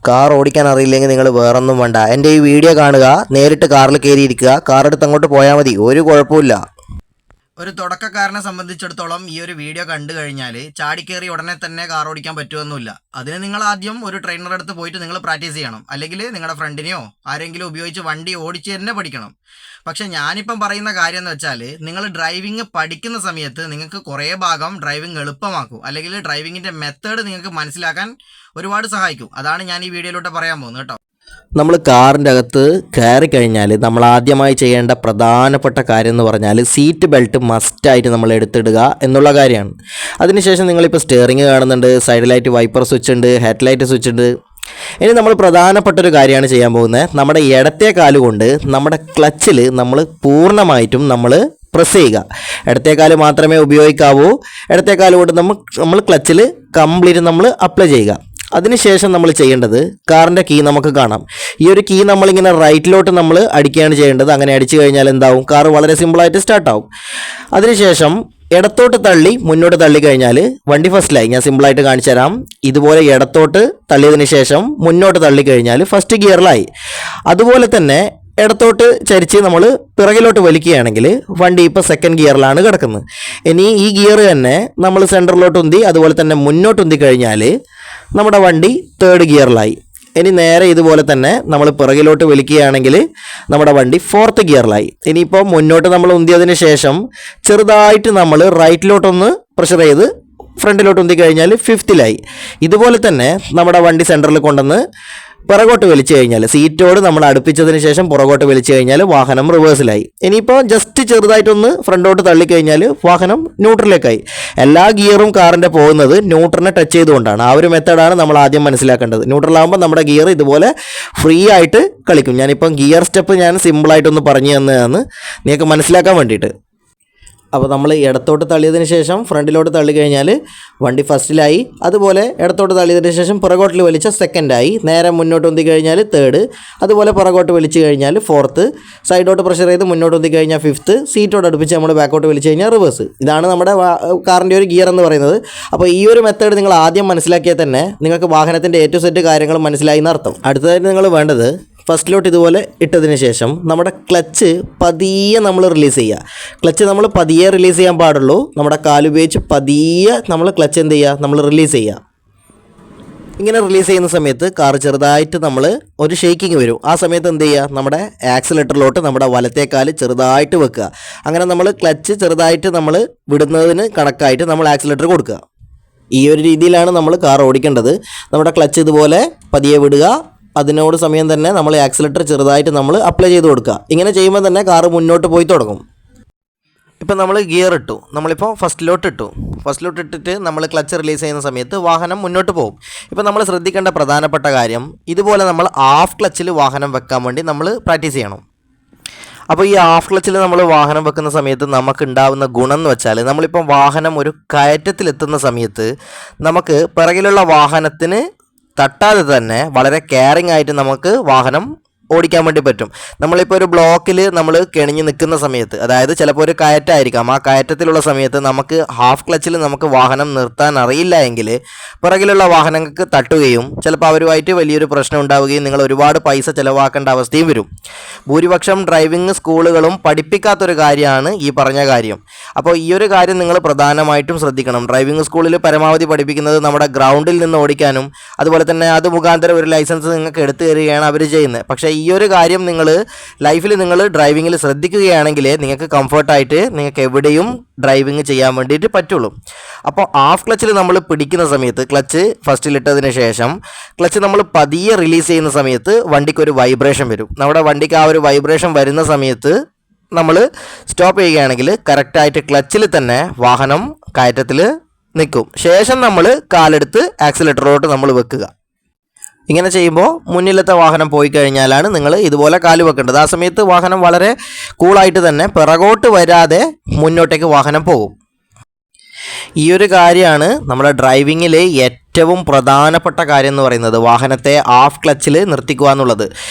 Car ഓടിക്കാൻ അറിയില്ലെങ്കിൽ നിങ്ങൾ വേറൊന്നും വേണ്ട, എൻ്റെ ഈ വീഡിയോ കാണുക, നേരിട്ട് കാറിൽ കയറിയിരിക്കുക, കാർ എടുത്ത് അങ്ങോട്ട് പോയാൽ മതി, ഒരു കുഴപ്പമില്ല. ഒരു തുടക്കക്കാരനെ സംബന്ധിച്ചിടത്തോളം ഈ ഒരു വീഡിയോ കണ്ടു കഴിഞ്ഞാൽ ചാടിക്കേറി ഉടനെ തന്നെ കാർ ഓടിക്കാൻ പറ്റുമെന്നില്ല. അതിന് നിങ്ങൾ ആദ്യം ഒരു ട്രെയിനർ അടുത്ത് പോയിട്ട് നിങ്ങൾ പ്രാക്ടീസ് ചെയ്യണം, അല്ലെങ്കിൽ നിങ്ങളുടെ ഫ്രണ്ടിനെയോ ആരെങ്കിലും ഉപയോഗിച്ച് വണ്ടി ഓടിച്ച് തന്നെ പഠിക്കണം. പക്ഷേ ഞാനിപ്പം പറയുന്ന കാര്യം എന്ന് വെച്ചാൽ, നിങ്ങൾ ഡ്രൈവിംഗ് പഠിക്കുന്ന സമയത്ത് നിങ്ങൾക്ക് കുറേ ഭാഗം ഡ്രൈവിംഗ് എളുപ്പമാക്കും, അല്ലെങ്കിൽ ഡ്രൈവിങ്ങിൻ്റെ മെത്തേഡ് നിങ്ങൾക്ക് മനസ്സിലാക്കാൻ ഒരുപാട് സഹായിക്കും. അതാണ് ഞാൻ ഈ വീഡിയോയിലൂടെ പറയാൻ പോകുന്നത് കേട്ടോ. നമ്മൾ കാറിൻ്റെ അകത്ത് കയറി കഴിഞ്ഞാൽ നമ്മൾ ആദ്യമായി ചെയ്യേണ്ട പ്രധാനപ്പെട്ട കാര്യം എന്ന് പറഞ്ഞാൽ സീറ്റ് ബെൽറ്റ് മസ്റ്റായിട്ട് നമ്മൾ എടുത്തിടുക എന്നുള്ള കാര്യമാണ്. അതിനുശേഷം നിങ്ങളിപ്പോൾ സ്റ്റിയറിംഗ് കാണുന്നുണ്ട്, സൈഡിലായിട്ട് വൈപ്പർ സ്വിച്ച് ഉണ്ട്, ഹെഡ്ലൈറ്റ് സ്വിച്ച് ഉണ്ട്. ഇനി നമ്മൾ പ്രധാനപ്പെട്ടൊരു കാര്യമാണ് ചെയ്യാൻ പോകുന്നത്. നമ്മുടെ ഇടത്തെ കാലുകൊണ്ട് നമ്മുടെ ക്ലച്ചിൽ നമ്മൾ പൂർണ്ണമായിട്ടും നമ്മൾ പ്രസ് ചെയ്യുക. ഇടത്തെ കാല് മാത്രമേ ഉപയോഗിക്കാവൂ. ഇടത്തെ കാലുകൊണ്ട് നമ്മൾ ക്ലച്ചിൽ കംപ്ലീറ്റ് നമ്മൾ അപ്ലൈ ചെയ്യുക. അതിനുശേഷം നമ്മൾ ചെയ്യേണ്ടത്, കാറിൻ്റെ കീ നമുക്ക് കാണാം. ഈ ഒരു കീ നമ്മളിങ്ങനെ റൈറ്റിലോട്ട് നമ്മൾ അടിക്കുകയാണ് ചെയ്യേണ്ടത്. അങ്ങനെ അടിച്ചു കഴിഞ്ഞാൽ എന്താവും, കാർ വളരെ സിമ്പിളായിട്ട് സ്റ്റാർട്ടാവും. അതിനുശേഷം ഇടത്തോട്ട് തള്ളി മുന്നോട്ട് തള്ളി കഴിഞ്ഞാൽ വണ്ടി ഫസ്റ്റിലായി. ഞാൻ സിമ്പിളായിട്ട് കാണിച്ചു തരാം. ഇതുപോലെ ഇടത്തോട്ട് തള്ളിയതിന് ശേഷം മുന്നോട്ട് തള്ളിക്കഴിഞ്ഞാൽ ഫസ്റ്റ് ഗിയറിലായി. അതുപോലെ തന്നെ ഇടത്തോട്ട് ചരിച്ച് നമ്മൾ പിറകിലോട്ട് വലിക്കുകയാണെങ്കിൽ വണ്ടി ഇപ്പോൾ സെക്കൻഡ് ഗിയറിലാണ് കിടക്കുന്നത്. ഇനി ഈ ഗിയർ തന്നെ നമ്മൾ സെൻറ്ററിലോട്ട് ഉന്തി അതുപോലെ തന്നെ മുന്നോട്ട് ഉന്തി കഴിഞ്ഞാൽ നമ്മുടെ വണ്ടി തേർഡ് ഗിയറിലായി. ഇനി നേരെ ഇതുപോലെ തന്നെ നമ്മൾ പിറകിലോട്ട് വലിക്കുകയാണെങ്കിൽ നമ്മുടെ വണ്ടി ഫോർത്ത് ഗിയറിലായി. ഇനിയിപ്പോൾ മുന്നോട്ട് നമ്മൾ ഉന്തിയതിന് ശേഷം ചെറുതായിട്ട് നമ്മൾ റൈറ്റിലോട്ടൊന്ന് പ്രഷർ ചെയ്ത് ഫ്രണ്ടിലോട്ട് ഉന്തി കഴിഞ്ഞാൽ ഫിഫ്ത്തിലായി. ഇതുപോലെ തന്നെ നമ്മുടെ വണ്ടി സെൻറ്ററിൽ കൊണ്ടുവന്ന് പുറകോട്ട് വലിച്ചു കഴിഞ്ഞാൽ, സീറ്റോട് നമ്മൾ അടുപ്പിച്ചതിന് ശേഷം പുറകോട്ട് വലിച്ചു കഴിഞ്ഞാൽ വാഹനം റിവേഴ്സിലായി. ഇനിയിപ്പോൾ ജസ്റ്റ് ചെറുതായിട്ടൊന്ന് ഫ്രണ്ടോട്ട് തള്ളിക്കഴിഞ്ഞാൽ വാഹനം ന്യൂട്രലിലേക്കായി. എല്ലാ ഗിയറും കാറിൻ്റെ പോകുന്നത് ന്യൂട്രലിനെ ടച്ച് ചെയ്തുകൊണ്ടാണ്. ആ ഒരു മെത്തേഡാണ് നമ്മൾ ആദ്യം മനസ്സിലാക്കേണ്ടത്. ന്യൂട്രലാകുമ്പോൾ നമ്മുടെ ഗിയർ ഇതുപോലെ ഫ്രീ ആയിട്ട് കളിക്കും. ഞാനിപ്പം ഗിയർ സ്റ്റെപ്പ് ഞാൻ സിമ്പിളായിട്ടൊന്ന് പറഞ്ഞു തന്നതാണ് നിങ്ങൾക്ക് മനസ്സിലാക്കാൻ വേണ്ടിയിട്ട്. അപ്പോൾ നമ്മൾ ഇടത്തോട്ട് തള്ളിയതിന് ശേഷം ഫ്രണ്ടിലോട്ട് തള്ളിക്കഴിഞ്ഞാൽ വണ്ടി ഫസ്റ്റിലായി. അതുപോലെ ഇടത്തോട്ട് തള്ളിയതിന് ശേഷം പുറകോട്ടിൽ വലിച്ച സെക്കൻഡായി. നേരെ മുന്നോട്ട് ഉന്തി കഴിഞ്ഞാൽ തേർഡ്. അതുപോലെ പുറകോട്ട് വലിച്ചു കഴിഞ്ഞാൽ ഫോർത്ത്. സൈഡോട്ട് പ്രഷർ ചെയ്ത് മുന്നോട്ട് ഉന്തി കഴിഞ്ഞാൽ ഫിഫ്ത്ത്. സീറ്റോട് അടുപ്പിച്ച് നമ്മൾ ബാക്കോട്ട് വലിച്ചു കഴിഞ്ഞാൽ റിവേഴ്സ്. ഇതാണ് നമ്മുടെ കാറിൻ്റെ ഒരു ഗിയർ എന്ന് പറയുന്നത്. അപ്പോൾ ഈ ഒരു മെത്തേഡ് നിങ്ങൾ ആദ്യം മനസ്സിലാക്കിയാൽ തന്നെ നിങ്ങൾക്ക് വാഹനത്തിൻ്റെ A to Z കാര്യങ്ങൾ മനസ്സിലായി എന്നർത്ഥം. അടുത്തതായിട്ട് നിങ്ങൾ വേണ്ടത്, ഫസ്റ്റിലോട്ട് ഇതുപോലെ ഇട്ടതിന് ശേഷം നമ്മുടെ ക്ലച്ച് പതിയെ നമ്മൾ റിലീസ് ചെയ്യുക. ക്ലച്ച് നമ്മൾ പതിയെ റിലീസ് ചെയ്യാൻ പാടുള്ളൂ. നമ്മുടെ കാലുപയോഗിച്ച് പതിയെ നമ്മൾ ക്ലച്ച് എന്ത് ചെയ്യുക, നമ്മൾ റിലീസ് ചെയ്യുക. ഇങ്ങനെ റിലീസ് ചെയ്യുന്ന സമയത്ത് കാർ ചെറുതായിട്ട് നമ്മൾ ഒരു ഷേക്കിങ് വരും. ആ സമയത്ത് എന്ത് ചെയ്യുക, നമ്മുടെ ആക്സിലേറ്ററിലോട്ട് നമ്മുടെ വലത്തേക്കാല് ചെറുതായിട്ട് വെക്കുക. അങ്ങനെ നമ്മൾ ക്ലച്ച് ചെറുതായിട്ട് നമ്മൾ വിടുന്നതിന് കണക്കായിട്ട് നമ്മൾ ആക്സിലേറ്റർ കൊടുക്കുക. ഈ ഒരു രീതിയിലാണ് നമ്മൾ കാർ ഓടിക്കേണ്ടത്. നമ്മുടെ ക്ലച്ച് ഇതുപോലെ പതിയെ വിടുക. അതിനോട് സമയം തന്നെ നമ്മൾ ആക്സിലേറ്റർ ചെറുതായിട്ട് നമ്മൾ അപ്ലൈ ചെയ്ത് കൊടുക്കുക. ഇങ്ങനെ ചെയ്യുമ്പോൾ തന്നെ കാറ് മുന്നോട്ട് പോയി തുടങ്ങും. ഇപ്പം നമ്മൾ ഗിയർ ഇട്ടു, നമ്മളിപ്പോൾ ഫസ്റ്റിലോട്ട് ഇട്ടിട്ട് നമ്മൾ ക്ലച്ച് റിലീസ് ചെയ്യുന്ന സമയത്ത് വാഹനം മുന്നോട്ട് പോകും. ഇപ്പം നമ്മൾ ശ്രദ്ധിക്കേണ്ട പ്രധാനപ്പെട്ട കാര്യം, ഇതുപോലെ നമ്മൾ ഹാഫ് ക്ലച്ചിൽ വാഹനം വെക്കാൻ വേണ്ടി നമ്മൾ പ്രാക്ടീസ് ചെയ്യണം. അപ്പോൾ ഈ ഹാഫ് ക്ലച്ചിൽ നമ്മൾ വാഹനം വെക്കുന്ന സമയത്ത് നമുക്ക് ഉണ്ടാകുന്ന ഗുണം എന്ന് വെച്ചാൽ, നമ്മളിപ്പം വാഹനം ഒരു കയറ്റത്തിലെത്തുന്ന സമയത്ത് നമുക്ക് പിറകിലുള്ള വാഹനത്തിന് തട്ടാതെ തന്നെ വളരെ കെയറിങ് ആയിട്ട് നമുക്ക് വാഹനം ഓടിക്കാൻ വേണ്ടി പറ്റും. നമ്മളിപ്പോൾ ഒരു ബ്ലോക്കിൽ നമ്മൾ കെണിഞ്ഞ് നിൽക്കുന്ന സമയത്ത്, അതായത് ചിലപ്പോൾ ഒരു കയറ്റമായിരിക്കാം, ആ കയറ്റത്തിലുള്ള സമയത്ത് നമുക്ക് ഹാഫ് ക്ലച്ചിൽ നമുക്ക് വാഹനം നിർത്താൻ അറിയില്ല എങ്കിൽ പിറകിലുള്ള വാഹനങ്ങൾക്ക് തട്ടുകയും ചിലപ്പോൾ അവരുമായിട്ട് വലിയൊരു പ്രശ്നം ഉണ്ടാവുകയും നിങ്ങൾ ഒരുപാട് പൈസ ചിലവാക്കേണ്ട അവസ്ഥയും വരും. ഭൂരിപക്ഷം ഡ്രൈവിംഗ് സ്കൂളുകളും പഠിപ്പിക്കാത്തൊരു കാര്യമാണ് ഈ പറഞ്ഞ കാര്യം. അപ്പോൾ ഈ ഒരു കാര്യം നിങ്ങൾ പ്രധാനമായിട്ടും ശ്രദ്ധിക്കണം. ഡ്രൈവിംഗ് സ്കൂളിൽ പരമാവധി പഠിപ്പിക്കുന്നത് നമ്മുടെ ഗ്രൗണ്ടിൽ നിന്ന് ഓടിക്കാനും അതുപോലെ തന്നെ അത് മുഖാന്തരം ഒരു ലൈസൻസ് നിങ്ങൾക്ക് എടുത്തു തരികയാണ് അവർ ചെയ്യുന്നത്. പക്ഷേ ഈ ഒരു കാര്യം നിങ്ങൾ ലൈഫിൽ നിങ്ങൾ ഡ്രൈവിങ്ങിൽ ശ്രദ്ധിക്കുകയാണെങ്കിൽ നിങ്ങൾക്ക് കംഫർട്ടായിട്ട് നിങ്ങൾക്ക് എവിടെയും ഡ്രൈവിങ് ചെയ്യാൻ വേണ്ടിയിട്ട് പറ്റുള്ളൂ. അപ്പോൾ ഹാഫ് ക്ലച്ചിൽ നമ്മൾ പിടിക്കുന്ന സമയത്ത്, ക്ലച്ച് ഫസ്റ്റിലിട്ടതിന് ശേഷം ക്ലച്ച് നമ്മൾ പതിയെ റിലീസ് ചെയ്യുന്ന സമയത്ത് വണ്ടിക്കൊരു വൈബ്രേഷൻ വരും. നമ്മുടെ വണ്ടിക്ക് ആ ഒരു വൈബ്രേഷൻ വരുന്ന സമയത്ത് നമ്മൾ സ്റ്റോപ്പ് ചെയ്യുകയാണെങ്കിൽ കറക്റ്റായിട്ട് ക്ലച്ചിൽ തന്നെ വാഹനം കയറ്റത്തിൽ നിൽക്കും. ശേഷം നമ്മൾ കാലെടുത്ത് ആക്സിലേറ്ററിലോട്ട് നമ്മൾ വെക്കുക. ഇങ്ങനെ ചെയ്യുമ്പോൾ മുന്നിലത്തെ വാഹനം പോയി കഴിഞ്ഞാലാണ് നിങ്ങൾ ഇതുപോലെ കാല് വെക്കേണ്ടത്. ആ സമയത്ത് വാഹനം വളരെ കൂളായിട്ട് തന്നെ പിറകോട്ട് വരാതെ മുന്നോട്ടേക്ക് വാഹനം പോകും. ഈ ഒരു കാര്യമാണ് നമ്മുടെ ഡ്രൈവിങ്ങിൽ ഏറ്റവും പ്രധാനപ്പെട്ട കാര്യം എന്ന് പറയുന്നത്, വാഹനത്തെ ഹാഫ് ക്ലച്ചിൽ നിർത്തിക്കുക എന്നുള്ളത്.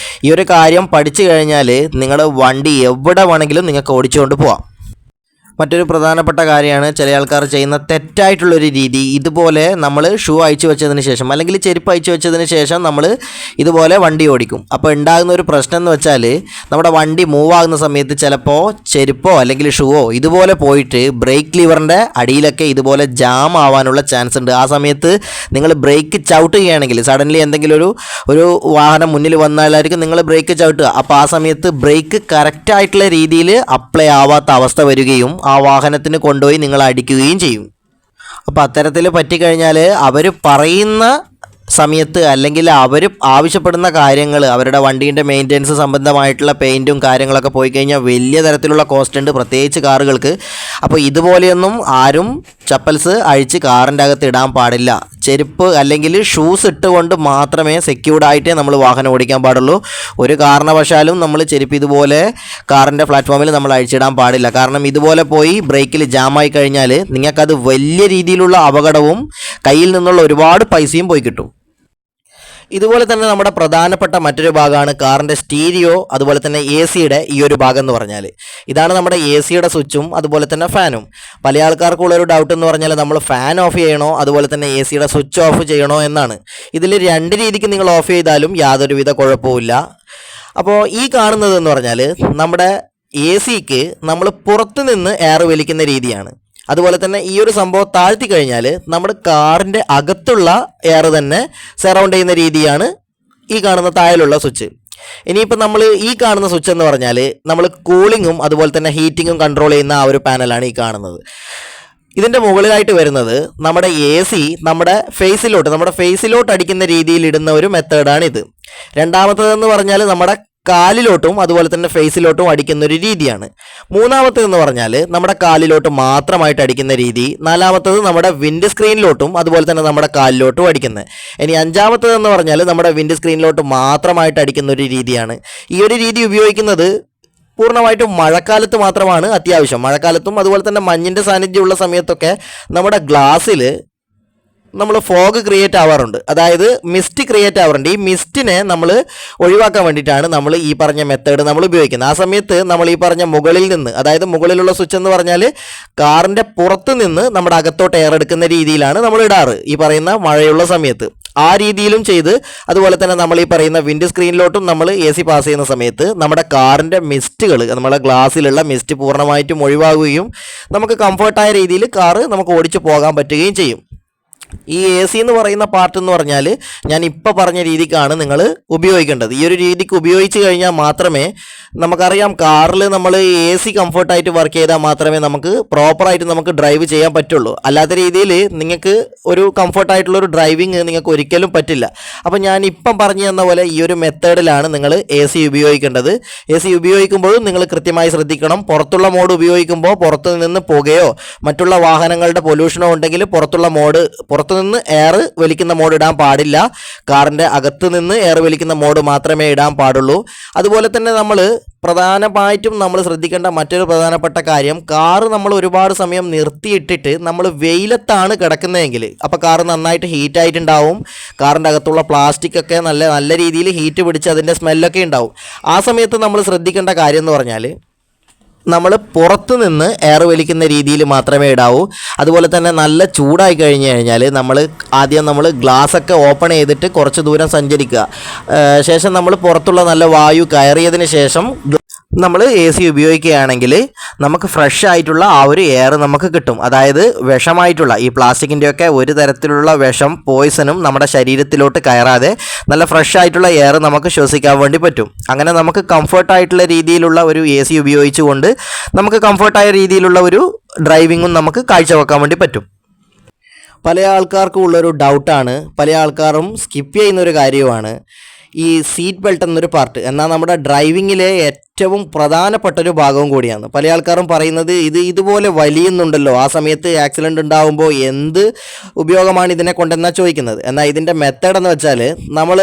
ഈ ഒരു കാര്യം പഠിച്ചു കഴിഞ്ഞാൽ നിങ്ങളുടെ വണ്ടി എവിടെ വേണമെങ്കിലും നിങ്ങൾക്ക് ഓടിച്ചുകൊണ്ട് പോകാം. മറ്റൊരു പ്രധാനപ്പെട്ട കാര്യമാണ് ചില ആൾക്കാർ ചെയ്യുന്ന തെറ്റായിട്ടുള്ളൊരു രീതി. ഇതുപോലെ നമ്മൾ ഷൂ അയച്ചു വെച്ചതിന് ശേഷം അല്ലെങ്കിൽ ചെരുപ്പ് അയച്ചു വെച്ചതിന് ശേഷം നമ്മൾ ഇതുപോലെ വണ്ടി ഓടിക്കും. അപ്പോൾ ഉണ്ടാകുന്ന ഒരു പ്രശ്നം എന്ന് വെച്ചാൽ നമ്മുടെ വണ്ടി മൂവ് ആകുന്ന സമയത്ത് ചിലപ്പോൾ ചെരുപ്പോ അല്ലെങ്കിൽ ഷൂവോ ഇതുപോലെ പോയിട്ട് ബ്രേക്ക് ലിവറിൻ്റെ അടിയിലൊക്കെ ഇതുപോലെ ജാം ആവാനുള്ള ചാൻസ് ഉണ്ട്. ആ സമയത്ത് നിങ്ങൾ ബ്രേക്ക് ചവിട്ടുകയാണെങ്കിൽ സഡൻലി എന്തെങ്കിലും ഒരു വാഹനം മുന്നിൽ വന്നാലായിരിക്കും നിങ്ങൾ ബ്രേക്ക് ചവിട്ടുക. അപ്പോൾ ആ സമയത്ത് ബ്രേക്ക് കറക്റ്റായിട്ടുള്ള രീതിയിൽ അപ്ലൈ ആവാത്ത അവസ്ഥ വരികയും ആ വാഹനത്തിന് കൊണ്ടുപോയി നിങ്ങൾ അടിക്കുകയും ചെയ്യും. അപ്പോൾ അത്തരത്തിൽ പറ്റിക്കഴിഞ്ഞാൽ അവർ പറയുന്ന സമയത്ത് അല്ലെങ്കിൽ അവർ ആവശ്യപ്പെടുന്ന കാര്യങ്ങൾ അവരുടെ വണ്ടീൻ്റെ മെയിൻ്റെനൻസ് സംബന്ധമായിട്ടുള്ള പെയിൻറ്റും കാര്യങ്ങളൊക്കെ പോയി കഴിഞ്ഞാൽ വലിയ തരത്തിലുള്ള കോസ്റ്റ് ഉണ്ട്, പ്രത്യേകിച്ച് കാറുകൾക്ക്. അപ്പോൾ ഇതുപോലെയൊന്നും ആരും ചപ്പൽസ് അഴിച്ച് കാറിൻ്റെ അകത്ത് ഇടാൻ പാടില്ല. ചെരുപ്പ് അല്ലെങ്കിൽ ഷൂസ് ഇട്ടുകൊണ്ട് മാത്രമേ സെക്യൂർഡായിട്ടേ നമ്മൾ വാഹനം ഓടിക്കാൻ പാടുള്ളൂ. ഒരു കാരണവശാലും നമ്മൾ ചെരുപ്പ് ഇതുപോലെ കാറിൻ്റെ പ്ലാറ്റ്ഫോമിൽ നമ്മൾ അഴിച്ചിടാൻ പാടില്ല. കാരണം ഇതുപോലെ പോയി ബ്രേക്കിൽ ജാമായി കഴിഞ്ഞാൽ നിങ്ങൾക്കത് വലിയ രീതിയിലുള്ള അപകടവും കയ്യിൽ നിന്നുള്ള ഒരുപാട് പൈസയും പോയി കിട്ടും. ഇതുപോലെ തന്നെ നമ്മുടെ പ്രധാനപ്പെട്ട മറ്റൊരു ഭാഗമാണ് കാറിൻ്റെ സ്റ്റീരിയോ, അതുപോലെ തന്നെ എ സിയുടെ ഈ ഒരു ഭാഗം എന്ന് പറഞ്ഞാൽ ഇതാണ് നമ്മുടെ എ സിയുടെ സ്വിച്ചും അതുപോലെ തന്നെ ഫാനും. പല ആൾക്കാർക്കുള്ളൊരു ഡൗട്ട് എന്ന് പറഞ്ഞാൽ നമ്മൾ ഫാൻ ഓഫ് ചെയ്യണോ അതുപോലെ തന്നെ എ സിയുടെ സ്വിച്ച് ഓഫ് ചെയ്യണോ എന്നാണ്. ഇതിൽ രണ്ട് രീതിക്ക് നിങ്ങൾ ഓഫ് ചെയ്താലും യാതൊരുവിധ കുഴപ്പമില്ല. അപ്പോൾ ഈ കാണുന്നതെന്ന് പറഞ്ഞാൽ നമ്മുടെ എ സിക്ക് നമ്മൾ പുറത്ത് നിന്ന് എയർ വലിക്കുന്ന രീതിയാണ്. അതുപോലെ തന്നെ ഈ ഒരു സംഭവം താഴ്ത്തി കഴിഞ്ഞാൽ നമ്മുടെ കാറിൻ്റെ അകത്തുള്ള എയർ തന്നെ സറൗണ്ട് ചെയ്യുന്ന രീതിയാണ് ഈ കാണുന്ന താഴെയുള്ള സ്വിച്ച്. ഇനിയിപ്പോൾ നമ്മൾ ഈ കാണുന്ന സ്വിച്ച് എന്ന് പറഞ്ഞാൽ നമ്മൾ കൂളിങ്ങും അതുപോലെ തന്നെ ഹീറ്റിങ്ങും കൺട്രോൾ ചെയ്യുന്ന ആ ഒരു പാനലാണ് ഈ കാണുന്നത്. ഇതിൻ്റെ മുകളിലായിട്ട് വരുന്നത് നമ്മുടെ എ സി നമ്മുടെ ഫേസിലോട്ട് അടിക്കുന്ന രീതിയിൽ ഇടുന്ന ഒരു മെത്തേഡാണ് ഇത്. രണ്ടാമത്തേതെന്ന് പറഞ്ഞാൽ നമ്മുടെ കാലിലോട്ടും അതുപോലെ തന്നെ ഫേസിലോട്ടും അടിക്കുന്ന ഒരു രീതിയാണ്. മൂന്നാമത്തേതെന്ന് പറഞ്ഞാൽ നമ്മുടെ കാലിലോട്ട് മാത്രമായിട്ട് അടിക്കുന്ന രീതി. നാലാമത്തേത് നമ്മുടെ വിൻഡ് സ്ക്രീനിലോട്ടും അതുപോലെ തന്നെ നമ്മുടെ കാലിലോട്ടും അടിക്കുന്നത്. ഇനി അഞ്ചാമത്തേതെന്ന് പറഞ്ഞാൽ നമ്മുടെ വിൻഡ് സ്ക്രീനിലോട്ട് മാത്രമായിട്ട് അടിക്കുന്ന ഒരു രീതിയാണ്. ഈ ഒരു രീതി ഉപയോഗിക്കുന്നത് പൂർണ്ണമായിട്ടും മഴക്കാലത്ത് മാത്രമാണ് അത്യാവശ്യം. മഴക്കാലത്തും അതുപോലെ തന്നെ മഞ്ഞിൻ്റെ സാന്നിധ്യമുള്ള സമയത്തൊക്കെ നമ്മുടെ ഗ്ലാസ്സിൽ നമ്മൾ ഫോഗ് ക്രിയേറ്റ് ആവാറുണ്ട്, അതായത് മിസ്റ്റ് ക്രിയേറ്റ് ആവാറുണ്ട്. ഈ മിസ്റ്റിനെ നമ്മൾ ഒഴിവാക്കാൻ വേണ്ടിയിട്ടാണ് നമ്മൾ ഈ പറഞ്ഞ മെത്തേഡ് നമ്മൾ ഉപയോഗിക്കുന്നത്. ആ സമയത്ത് നമ്മൾ ഈ പറഞ്ഞ മുകളിൽ നിന്ന്, അതായത് മുകളിലുള്ള സ്വിച്ച് എന്ന് പറഞ്ഞാൽ കാറിൻ്റെ പുറത്ത് നിന്ന് നമ്മുടെ അകത്തോട്ട് എയർ എടുക്കുന്ന രീതിയിലാണ് നമ്മൾ ഇടാറ് ഈ പറയുന്ന മഴയുള്ള സമയത്ത്. ആ രീതിയിലും ചെയ്ത് അതുപോലെ തന്നെ നമ്മൾ ഈ പറയുന്ന വിൻഡ് സ്ക്രീനിലോട്ടും നമ്മൾ എ സി പാസ് ചെയ്യുന്ന സമയത്ത് നമ്മുടെ കാറിൻ്റെ മിസ്റ്റുകൾ, നമ്മുടെ ഗ്ലാസ്സിലുള്ള മിസ്റ്റ് പൂർണ്ണമായിട്ടും ഒഴിവാകുകയും നമുക്ക് കംഫർട്ടായ രീതിയിൽ കാറ് നമുക്ക് ഓടിച്ചു പോകാൻ പറ്റുകയും ചെയ്യും. ഈ എ സി എന്ന് പറയുന്ന പാർട്ട് എന്ന് പറഞ്ഞാൽ ഞാൻ ഇപ്പോൾ പറഞ്ഞ രീതിക്കാണ് നിങ്ങൾ ഉപയോഗിക്കേണ്ടത്. ഈ ഒരു രീതിക്ക് ഉപയോഗിച്ച് കഴിഞ്ഞാൽ മാത്രമേ നമുക്കറിയാം കാറിൽ നമ്മൾ എ സി കംഫർട്ടായിട്ട് വർക്ക് ചെയ്താൽ മാത്രമേ നമുക്ക് പ്രോപ്പറായിട്ട് നമുക്ക് ഡ്രൈവ് ചെയ്യാൻ പറ്റുള്ളൂ. അല്ലാത്ത രീതിയിൽ നിങ്ങൾക്ക് ഒരു കംഫർട്ടായിട്ടുള്ളൊരു ഡ്രൈവിങ് നിങ്ങൾക്ക് ഒരിക്കലും പറ്റില്ല. അപ്പോൾ ഞാൻ ഇപ്പം പറഞ്ഞു തന്ന പോലെ ഈ ഒരു മെത്തേഡിലാണ് നിങ്ങൾ എ സി ഉപയോഗിക്കേണ്ടത്. എ സി ഉപയോഗിക്കുമ്പോഴും നിങ്ങൾ കൃത്യമായി ശ്രദ്ധിക്കണം. പുറത്തുള്ള മോഡ് ഉപയോഗിക്കുമ്പോൾ പുറത്തു നിന്ന് പുകയോ മറ്റുള്ള വാഹനങ്ങളുടെ പൊല്യൂഷനോ ഉണ്ടെങ്കിൽ പുറത്തുനിന്ന് എയർ വലിക്കുന്ന മോഡ് ഇടാൻ പാടില്ല. കാറിൻ്റെ അകത്ത് നിന്ന് എയർ വലിക്കുന്ന മോഡ് മാത്രമേ ഇടാൻ പാടുള്ളൂ. അതുപോലെ തന്നെ പ്രധാനമായിട്ടും നമ്മൾ ശ്രദ്ധിക്കേണ്ട മറ്റൊരു പ്രധാനപ്പെട്ട കാര്യം, കാറ് നമ്മൾ ഒരുപാട് സമയം നിർത്തിയിട്ടിട്ട് നമ്മൾ വെയിലത്താണ് കിടക്കുന്നതെങ്കിൽ അപ്പോൾ കാറ് നന്നായിട്ട് ഹീറ്റായിട്ടുണ്ടാവും. കാറിൻ്റെ അകത്തുള്ള പ്ലാസ്റ്റിക് ഒക്കെ നല്ല രീതിയിൽ ഹീറ്റ് പിടിച്ച് അതിൻ്റെ സ്മെല്ലൊക്കെ ഉണ്ടാവും. ആ സമയത്ത് നമ്മൾ ശ്രദ്ധിക്കേണ്ട കാര്യം എന്ന് പറഞ്ഞാൽ നമ്മൾ പുറത്ത് നിന്ന് എയർ വലിക്കുന്ന രീതിയിൽ മാത്രമേ ഇടാവൂ. അതുപോലെ തന്നെ നല്ല ചൂടായി കഴിഞ്ഞ് കഴിഞ്ഞാൽ നമ്മൾ ഗ്ലാസ്സൊക്കെ ഓപ്പൺ ചെയ്തിട്ട് കുറച്ച് ദൂരം സഞ്ചരിക്കുക. ശേഷം നമ്മൾ പുറത്തുള്ള നല്ല വായു കയറിയതിന് ശേഷം നമ്മൾ എ സി ഉപയോഗിക്കുകയാണെങ്കിൽ നമുക്ക് ഫ്രഷ് ആയിട്ടുള്ള ആ ഒരു എയർ നമുക്ക് കിട്ടും. അതായത് വിഷമായിട്ടുള്ള ഈ പ്ലാസ്റ്റിക്കിൻ്റെയൊക്കെ ഒരു തരത്തിലുള്ള വിഷം പോയ്സണും നമ്മുടെ ശരീരത്തിലോട്ട് കയറാതെ നല്ല ഫ്രഷ് ആയിട്ടുള്ള എയർ നമുക്ക് ശ്വസിക്കാൻ വേണ്ടി പറ്റും. അങ്ങനെ നമുക്ക് കംഫർട്ടായിട്ടുള്ള രീതിയിലുള്ള ഒരു എ സി ഉപയോഗിച്ചുകൊണ്ട് നമുക്ക് കംഫർട്ടായ രീതിയിലുള്ള ഒരു ഡ്രൈവിങ്ങും നമുക്ക് കാഴ്ചവെക്കാൻ വേണ്ടി പറ്റും. പല ആൾക്കാർക്കും ഉള്ളൊരു ഡൗട്ടാണ്, പല ആൾക്കാരും സ്കിപ്പ് ചെയ്യുന്നൊരു കാര്യമാണ് ഈ സീറ്റ് ബെൽറ്റ് എന്നൊരു പാർട്ട്. എന്നാൽ നമ്മുടെ ഡ്രൈവിങ്ങിലെ ഏറ്റവും പ്രധാനപ്പെട്ടൊരു ഭാഗവും കൂടിയാണ്. പല ആൾക്കാരും പറയുന്നത് ഇതുപോലെ വലിയുന്നുണ്ടല്ലോ, ആ സമയത്ത് ആക്സിഡൻറ്റ് ഉണ്ടാകുമ്പോൾ എന്ത് ഉപയോഗമാണ് ഇതിനെ കൊണ്ടെന്നാണ് ചോദിക്കുന്നത്. എന്നാൽ ഇതിൻ്റെ മെത്തേഡ് എന്ന് വെച്ചാൽ നമ്മൾ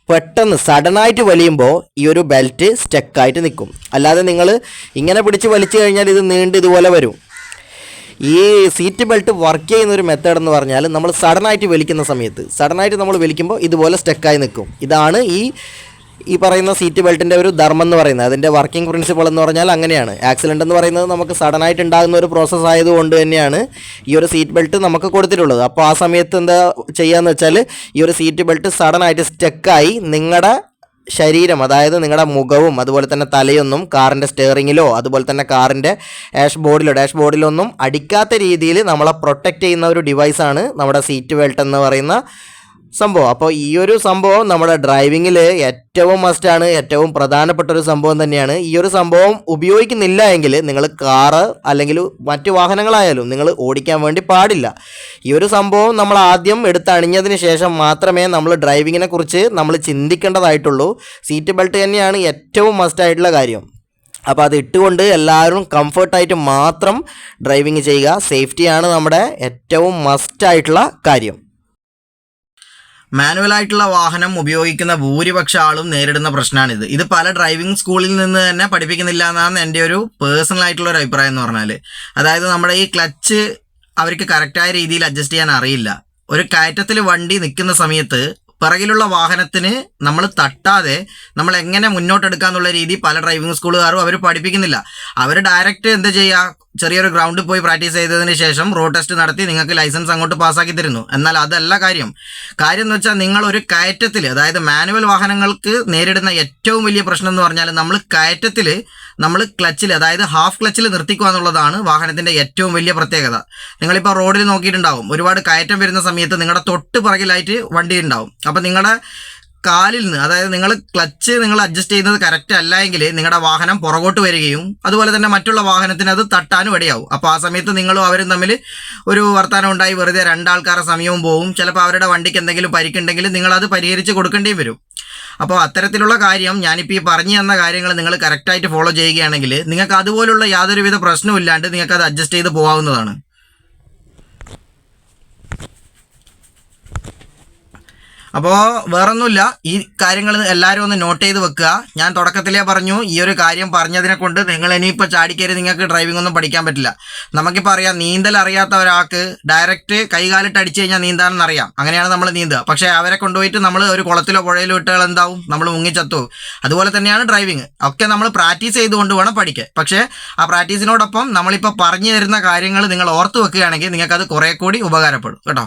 പെട്ടെന്ന് സഡനായിട്ട് വലിയുമ്പോൾ ഈ ഒരു ബെൽറ്റ് സ്റ്റക്കായിട്ട് നിൽക്കും. അല്ലാതെ നിങ്ങൾ ഇങ്ങനെ പിടിച്ച് വലിച്ചു കഴിഞ്ഞാൽ ഇത് നീണ്ട് ഇതുപോലെ വരും. ഈ സീറ്റ് ബെൽറ്റ് വർക്ക് ചെയ്യുന്ന ഒരു മെത്തേഡ് എന്ന് പറഞ്ഞാൽ നമ്മൾ സഡനായിട്ട് വലിക്കുന്ന സമയത്ത് നമ്മൾ വലിക്കുമ്പോൾ ഇതുപോലെ സ്റ്റക്കായി നിൽക്കും. ഇതാണ് ഈ ഈ പറയുന്ന സീറ്റ് ബെൽറ്റിൻ്റെ ഒരു ധർമ്മം എന്ന് പറയുന്നത്, അതിൻ്റെ വർക്കിംഗ് പ്രിൻസിപ്പിൾ എന്ന് പറഞ്ഞാൽ അങ്ങനെയാണ്. ആക്സിഡൻ്റ് എന്ന് പറയുന്നത് നമുക്ക് സഡനായിട്ട് ഉണ്ടാകുന്ന ഒരു പ്രോസസ്സ് ആയതുകൊണ്ട് തന്നെയാണ് ഈ ഒരു സീറ്റ് ബെൽറ്റ് നമുക്ക് കൊടുത്തിട്ടുള്ളത്. അപ്പോൾ ആ സമയത്ത് എന്താ ചെയ്യുകയെന്ന് വെച്ചാൽ, ഈ ഒരു സീറ്റ് ബെൽറ്റ് സഡനായിട്ട് സ്റ്റക്കായി നിങ്ങളുടെ ശരീരം, അതായത് നിങ്ങളുടെ മുഖവും അതുപോലെ തന്നെ തലയൊന്നും കാറിൻ്റെ സ്റ്റെയറിങ്ങിലോ അതുപോലെ തന്നെ കാറിൻ്റെ ഡാഷ്ബോർഡിലൊന്നും അടിക്കാത്ത രീതിയിൽ നമ്മളെ പ്രൊട്ടക്റ്റ് ചെയ്യുന്ന ഒരു ഡിവൈസാണ് നമ്മുടെ സീറ്റ് ബെൽറ്റ് എന്ന് പറയുന്ന സംഭവം. അപ്പോൾ ഈ ഒരു സംഭവം നമ്മുടെ ഡ്രൈവിങ്ങിൽ ഏറ്റവും മസ്റ്റാണ്, ഏറ്റവും പ്രധാനപ്പെട്ട ഒരു സംഭവം തന്നെയാണ്. ഈ ഒരു സംഭവം ഉപയോഗിക്കുന്നില്ല എങ്കിൽ നിങ്ങൾ കാറ് അല്ലെങ്കിൽ മറ്റു വാഹനങ്ങളായാലും നിങ്ങൾ ഓടിക്കാൻ വേണ്ടി പാടില്ല. ഈ ഒരു സംഭവം നമ്മൾ ആദ്യം എടുത്തണിഞ്ഞതിന് ശേഷം മാത്രമേ നമ്മൾ ഡ്രൈവിങ്ങിനെ കുറിച്ച് നമ്മൾ ചിന്തിക്കേണ്ടതായിട്ടുള്ളൂ. സീറ്റ് ബെൽറ്റ് തന്നെയാണ് ഏറ്റവും മസ്റ്റായിട്ടുള്ള കാര്യം. അപ്പോൾ അത് ഇട്ടുകൊണ്ട് എല്ലാവരും കംഫർട്ടായിട്ട് മാത്രം ഡ്രൈവിങ് ചെയ്യുക. സേഫ്റ്റിയാണ് നമ്മുടെ ഏറ്റവും മസ്റ്റായിട്ടുള്ള കാര്യം. മാനുവലായിട്ടുള്ള വാഹനം ഉപയോഗിക്കുന്ന ഭൂരിപക്ഷ ആളും നേരിടുന്ന പ്രശ്നമാണിത്. ഇത് പല ഡ്രൈവിംഗ് സ്കൂളിൽ നിന്ന് തന്നെ പഠിപ്പിക്കുന്നില്ല എന്നാണ് എൻ്റെ ഒരു പേഴ്സണൽ ആയിട്ടുള്ള ഒരു അഭിപ്രായം എന്ന് പറഞ്ഞാൽ. അതായത് നമ്മുടെ ഈ ക്ലച്ച് അവർക്ക് കറക്റ്റായ രീതിയിൽ അഡ്ജസ്റ്റ് ചെയ്യാൻ അറിയില്ല. ഒരു കയറ്റത്തിൽ വണ്ടി നിൽക്കുന്ന സമയത്ത് പിറകിലുള്ള വാഹനത്തിന് നമ്മൾ തട്ടാതെ നമ്മൾ എങ്ങനെ മുന്നോട്ടെടുക്കാന്നുള്ള രീതി പല ഡ്രൈവിംഗ് സ്കൂളുകാരും അവർ പഠിപ്പിക്കുന്നില്ല. അവർ ഡയറക്റ്റ് എന്താ ചെയ്യുക, ചെറിയൊരു ഗ്രൗണ്ടിൽ പോയി പ്രാക്ടീസ് ചെയ്തതിന് ശേഷം റോഡ് ടെസ്റ്റ് നടത്തി നിങ്ങൾക്ക് ലൈസൻസ് അങ്ങോട്ട് പാസ്സാക്കി തരുന്നു. എന്നാൽ അതല്ല കാര്യം എന്ന് വെച്ചാൽ, നിങ്ങൾ ഒരു കയറ്റത്തിൽ, അതായത് മാനുവൽ വാഹനങ്ങൾക്ക് നേരിടുന്ന ഏറ്റവും വലിയ പ്രശ്നം എന്ന് പറഞ്ഞാൽ, നമ്മൾ കയറ്റത്തിൽ നമ്മൾ ക്ലച്ചിൽ, അതായത് ഹാഫ് ക്ലച്ചിൽ നിർത്തിക്കുക എന്നുള്ളതാണ് വാഹനത്തിൻ്റെ ഏറ്റവും വലിയ പ്രത്യേകത. നിങ്ങളിപ്പോൾ റോഡിൽ നോക്കിയിട്ടുണ്ടാവും, ഒരുപാട് കയറ്റം വരുന്ന സമയത്ത് നിങ്ങളുടെ തൊട്ട് പുറകിലായിട്ട് വണ്ടി ഉണ്ടാവും. അപ്പോൾ നിങ്ങളുടെ കാലിൽ നിന്ന്, അതായത് നിങ്ങൾ ക്ലച്ച് നിങ്ങൾ അഡ്ജസ്റ്റ് ചെയ്യുന്നത് കറക്റ്റ് അല്ല എങ്കിൽ നിങ്ങളുടെ വാഹനം പുറകോട്ട് വരികയും അതുപോലെ തന്നെ മറ്റുള്ള വാഹനത്തിന് അത് തട്ടാനും ഇടയാവും. അപ്പോൾ ആ സമയത്ത് നിങ്ങളും അവരും തമ്മിൽ ഒരു വർത്തമാനം ഉണ്ടായി വെറുതെ രണ്ടാൾക്കാരുടെ സമയവും പോവും. ചിലപ്പോൾ അവരുടെ വണ്ടിക്ക് എന്തെങ്കിലും പരിക്കുണ്ടെങ്കിൽ നിങ്ങളത് പരിഹരിച്ച് കൊടുക്കേണ്ടിയും വരും. അപ്പോൾ അത്തരത്തിലുള്ള കാര്യം ഞാനിപ്പോൾ ഈ പറഞ്ഞു തന്ന കാര്യങ്ങൾ നിങ്ങൾ കറക്റ്റായിട്ട് ഫോളോ ചെയ്യുകയാണെങ്കിൽ നിങ്ങൾക്ക് അതുപോലുള്ള യാതൊരുവിധ പ്രശ്നവും ഇല്ലാണ്ട് നിങ്ങൾക്കത് അഡ്ജസ്റ്റ് ചെയ്ത് പോകാവുന്നതാണ്. അപ്പോൾ വേറൊന്നുമില്ല, ഈ കാര്യങ്ങൾ എല്ലാവരും ഒന്ന് നോട്ട് ചെയ്ത് വെക്കുക. ഞാൻ തുടക്കത്തിലേ പറഞ്ഞു, ഈ ഒരു കാര്യം പറഞ്ഞതിനെ കൊണ്ട് നിങ്ങൾ ഇനിയിപ്പോൾ ചാടിക്കയറി നിങ്ങൾക്ക് ഡ്രൈവിംഗ് ഒന്നും പഠിക്കാൻ പറ്റില്ല. നമുക്കിപ്പോൾ അറിയാം, നീന്തൽ അറിയാത്ത ഒരാൾക്ക് ഡയറക്റ്റ് കൈകാലിട്ട് അടിച്ചു കഴിഞ്ഞാൽ നീന്താണെന്ന് അറിയാം, അങ്ങനെയാണ് നമ്മൾ നീന്തുക. പക്ഷേ അവരെ കൊണ്ടുപോയിട്ട് നമ്മൾ ഒരു കുളത്തിലോ പുഴയിലോ ഇട്ടാൽ എന്താവും, നമ്മൾ മുങ്ങിച്ചത്തോ. അതുപോലെ തന്നെയാണ് ഡ്രൈവിങ് ഒക്കെ നമ്മൾ പ്രാക്ടീസ് ചെയ്തുകൊണ്ട് വേണം പഠിക്കാൻ. പക്ഷേ ആ പ്രാക്ടീസിനോടൊപ്പം നമ്മളിപ്പോൾ പറഞ്ഞു തരുന്ന കാര്യങ്ങൾ നിങ്ങൾ ഓർത്ത് വെക്കുകയാണെങ്കിൽ നിങ്ങൾക്കത് കുറേ കൂടി ഉപകാരപ്പെടും കേട്ടോ.